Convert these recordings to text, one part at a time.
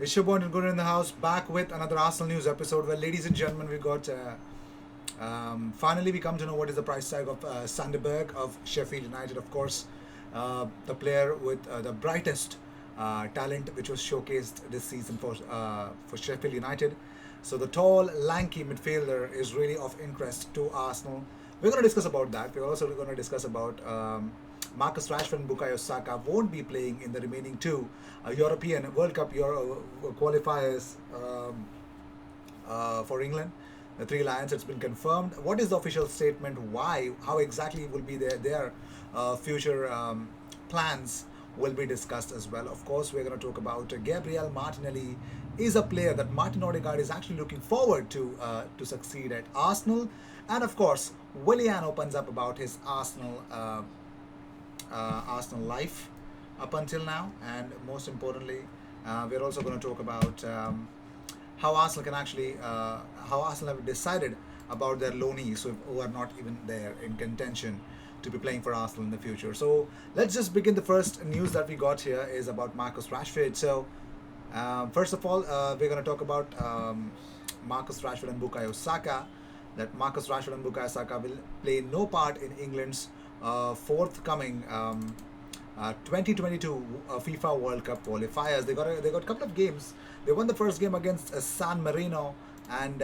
It's your boy Nilguru in the house, back with another Arsenal news episode. Well, ladies and gentlemen, we got finally we come to know what is the price tag of Sanderberg of Sheffield United. Of course, the player with the brightest talent, which was showcased this season for Sheffield United. So the tall, lanky midfielder is really of interest to Arsenal. We're going to discuss about that. We're also going to discuss about Marcus Rashford and Bukayo Saka won't be playing in the remaining two European World Cup qualifiers for England. The Three Lions, it's been confirmed. What is the official statement? Why? How exactly will be their future plans will be discussed as well. Of course, we're going to talk about Gabriel Martinelli is a player that Martin Odegaard is actually looking forward to succeed at Arsenal. And of course, Willian opens up about his Arsenal life up until now, and most importantly, we're also going to talk about how Arsenal can actually how Arsenal have decided about their loanees who are not even there in contention to be playing for Arsenal in the future. So let's just begin. The first news that we got here is about Marcus Rashford. So first of all, we're going to talk about Marcus Rashford and Bukayo Saka. That Marcus Rashford and Bukayo Saka will play no part in England's forthcoming 2022 FIFA World Cup qualifiers. They got a couple of games. They won the first game against San Marino, and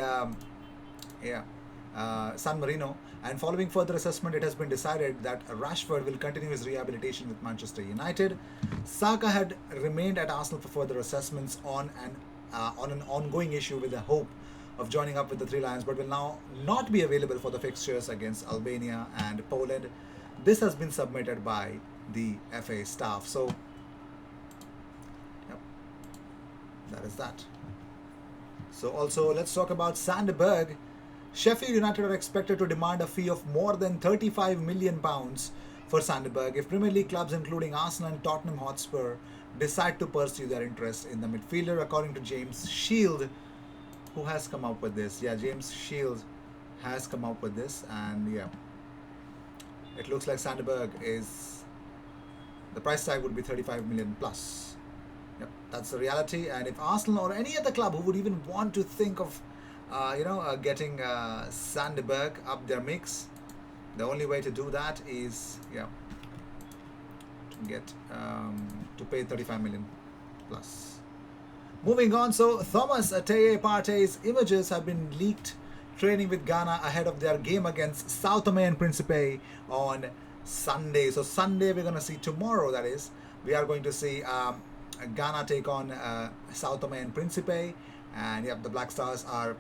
San Marino. And following further assessment, it has been decided that Rashford will continue his rehabilitation with Manchester United. Saka had remained at Arsenal for further assessments on an ongoing issue with the hope of joining up with the Three Lions, but will now not be available for the fixtures against Albania and Poland. This has been submitted by the FA staff. So, yep, that is that. So also, let's talk about Sanderberg. Sheffield United are expected to demand a fee of more than £35 million for Sanderberg if Premier League clubs including Arsenal and Tottenham Hotspur decide to pursue their interest in the midfielder, according to James Shield, who has come up with this. Yeah, James Shield has come up with this, and yeah, it looks like Sanderberg is the price tag would be 35 million plus. Yep, that's the reality. And if Arsenal or any other club who would even want to think of, getting Sanderberg up their mix, the only way to do that is to get to pay 35 million plus. Moving on, so Thomas Ateye Partey's images have been leaked training with Ghana ahead of their game against Sao Tome and Principe on Sunday. So Sunday we're going to see tomorrow, that is, we are going to see Ghana take on Sao Tome and Principe. And yep, the Black Stars are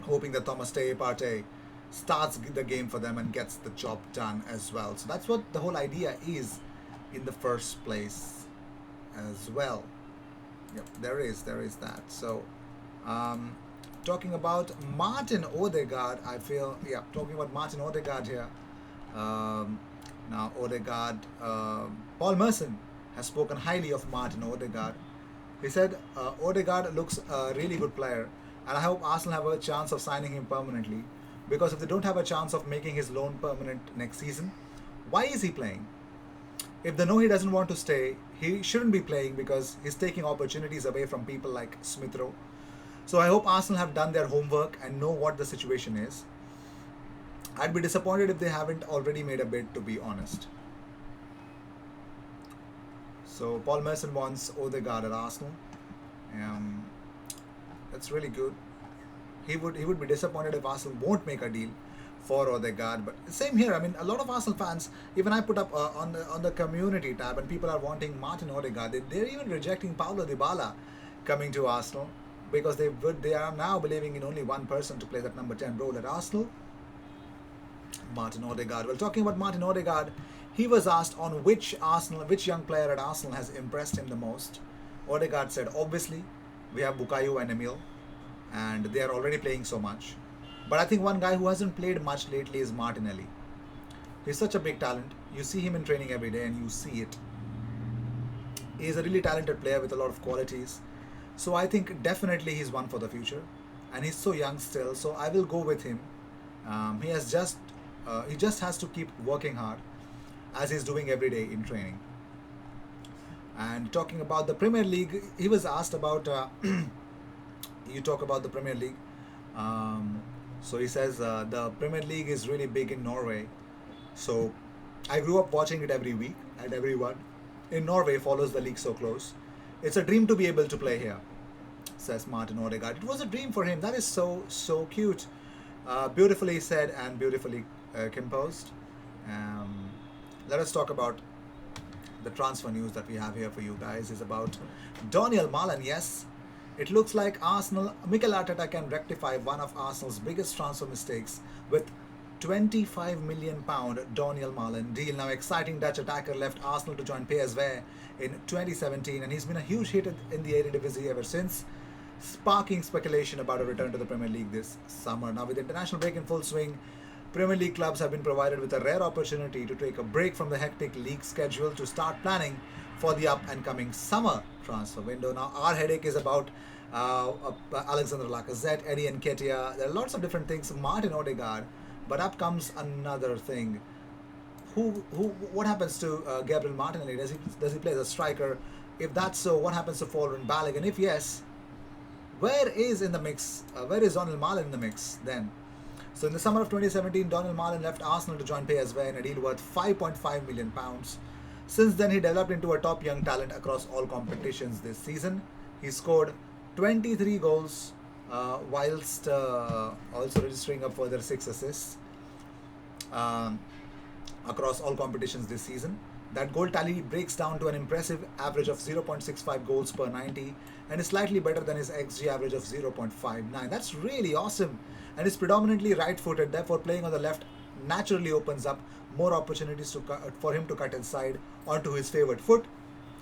hoping that Thomas Ateye Partey starts the game for them and gets the job done as well. So that's what the whole idea is in the first place as well. Yep, there is that. So, talking about Martin Odegaard, talking about Martin Odegaard here. Now, Odegaard, Paul Merson has spoken highly of Martin Odegaard. He said, Odegaard looks a really good player, and I hope Arsenal have a chance of signing him permanently, because if they don't have a chance of making his loan permanent next season, why is he playing? If they know he doesn't want to stay, he shouldn't be playing because he's taking opportunities away from people like Smith Rowe. So I hope Arsenal have done their homework and know what the situation is. I'd be disappointed if they haven't already made a bid, to be honest. So Paul Merson wants Odegaard at Arsenal. That's really good. He would be disappointed if Arsenal won't make a deal for Odegaard. But same here. I mean, a lot of Arsenal fans, even I put up on the community tab, and people are wanting Martin Odegaard. They're even rejecting Paulo Dybala coming to Arsenal because they are now believing in only one person to play that number 10 role at Arsenal, Martin Odegaard. Well, talking about Martin Odegaard, he was asked on which young player at Arsenal has impressed him the most. Odegaard said, obviously, we have Bukayo and Emil, and they are already playing so much. But I think one guy who hasn't played much lately is Martinelli. He's such a big talent. You see him in training every day and you see it. He's a really talented player with a lot of qualities. So I think definitely he's one for the future. And he's so young still, so I will go with him. He just has to keep working hard as he's doing every day in training. And talking about the Premier League, he was asked about you talk about the Premier League. Um, so he says the Premier League is really big in Norway. So I grew up watching it every week, and everyone in Norway follows the league so close. It's a dream to be able to play here, says Martin Odegaard. It was a dream for him. That is so cute. Beautifully said and beautifully composed. Um, Let us talk about the transfer news that we have here for you guys. Is about Daniel Malen. Yes, it looks like Arsenal, Mikel Arteta can rectify one of Arsenal's biggest transfer mistakes with £25 million Daniel Malen deal. Now, exciting Dutch attacker left Arsenal to join PSV in 2017, and he's been a huge hit in the Eredivisie ever since, sparking speculation about a return to the Premier League this summer. Now, with international break in full swing, Premier League clubs have been provided with a rare opportunity to take a break from the hectic league schedule to start planning for the up and coming summer transfer window. Now, our headache is about Alexander Lacazette, Eddie Nketiah. There are lots of different things. Martin Odegaard, but up comes another thing. What happens to Gabriel Martinelli? Does he play as a striker? If that's so, what happens to Folarin Balogun? If yes, where is in the mix? Where is Daniel Malen in the mix then? So in the summer of 2017, Daniel Malen left Arsenal to join PSV in a deal worth £5.5 million. Since then, he developed into a top young talent across all competitions this season. He scored 23 goals, whilst also registering a further 6 assists across all competitions this season. That goal tally breaks down to an impressive average of 0.65 goals per 90 and is slightly better than his XG average of 0.59. That's really awesome. And is predominantly right-footed, therefore playing on the left naturally opens up more opportunities for him to cut inside onto his favoured foot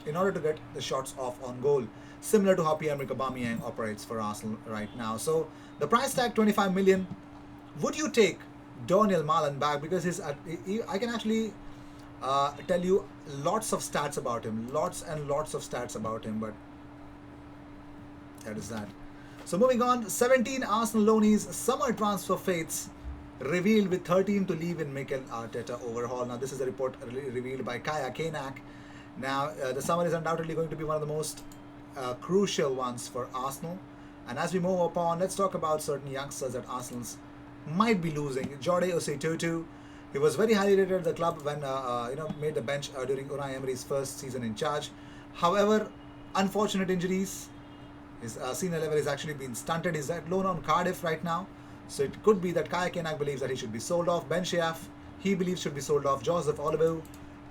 in order to get the shots off on goal, similar to how Pierre-Emerick Aubameyang operates for Arsenal right now. So the price tag 25 million. Would you take Daniel Malen back? Because I can actually tell you lots of stats about him, lots and lots of stats about him, but that is that. So moving on, 17 Arsenal loanees summer transfer fates revealed with 13 to leave in Mikel Arteta overhaul. Now this is a report revealed by Kaya Kanak. Now the summer is undoubtedly going to be one of the most crucial ones for Arsenal. And as we move upon, let's talk about certain youngsters that Arsenal's might be losing. Jordi Osei-Tutu, he was very highly rated at the club when made the bench during Unai Emery's first season in charge. However, unfortunate injuries. His senior level has actually been stunted. He's at loan on Cardiff right now. So it could be that Kaya Kanak believes that he should be sold off. Ben Sheaf, he believes should be sold off. Joseph Oliveira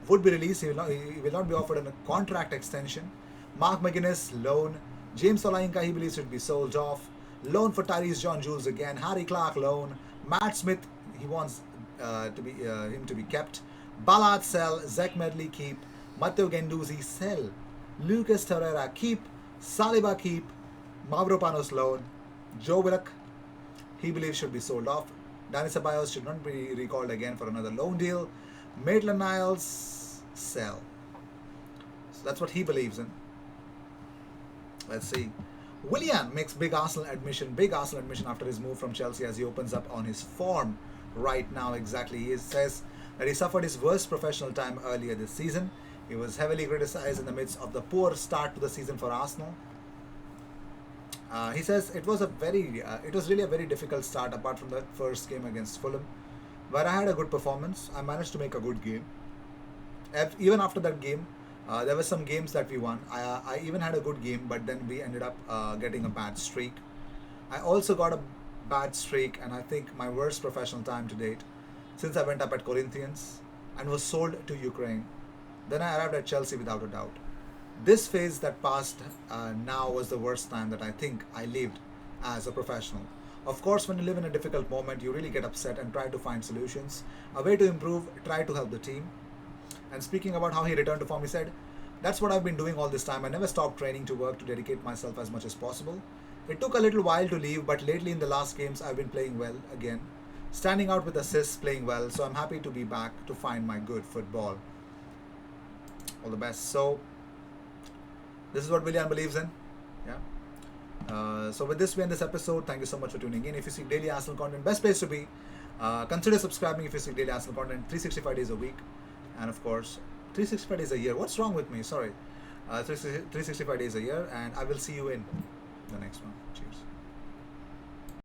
would be released. He will not be offered a contract extension. Mark McGuinness, loan. James Solanka, he believes should be sold off. Loan for Tyrese John Jules again. Harry Clark, loan. Matt Smith, he wants him to be kept. Ballard, sell. Zach Medley, keep. Matteo Guendouzi, sell. Lucas Torreira, keep. Saliba, keep. Mavropanos, loan. Joe Willock, he believes should be sold off. Dani Ceballos should not be recalled again for another loan deal. Maitland-Niles, sell. So that's what he believes in. Let's see. Willian makes big Arsenal admission after his move from Chelsea as he opens up on his form right now. Exactly. He says that he suffered his worst professional time earlier this season. He was heavily criticized in the midst of the poor start to the season for Arsenal. He says it was really a very difficult start apart from the first game against Fulham, where I had a good performance. I managed to make a good game. Even after that game, there were some games that we won. I even had a good game, but then we ended up getting a bad streak. I also got a bad streak, and I think my worst professional time to date since I went up at Corinthians and was sold to Ukraine. Then I arrived at Chelsea without a doubt. This phase that passed now was the worst time that I think I lived as a professional. Of course, when you live in a difficult moment, you really get upset and try to find solutions. A way to improve, try to help the team. And speaking about how he returned to form, he said, "That's what I've been doing all this time. I never stopped training to work to dedicate myself as much as possible. It took a little while to leave, but lately in the last games, I've been playing well again. Standing out with assists, playing well. So I'm happy to be back to find my good football." All the best. So this is what Willian believes in. Yeah. So with this, we end this episode. Thank you so much for tuning in. If you seek daily Arsenal content, best place to be. Consider subscribing if you seek daily Arsenal content. 365 days a week. And of course, 365 days a year. What's wrong with me? Sorry. 365 days a year, and I will see you in the next one.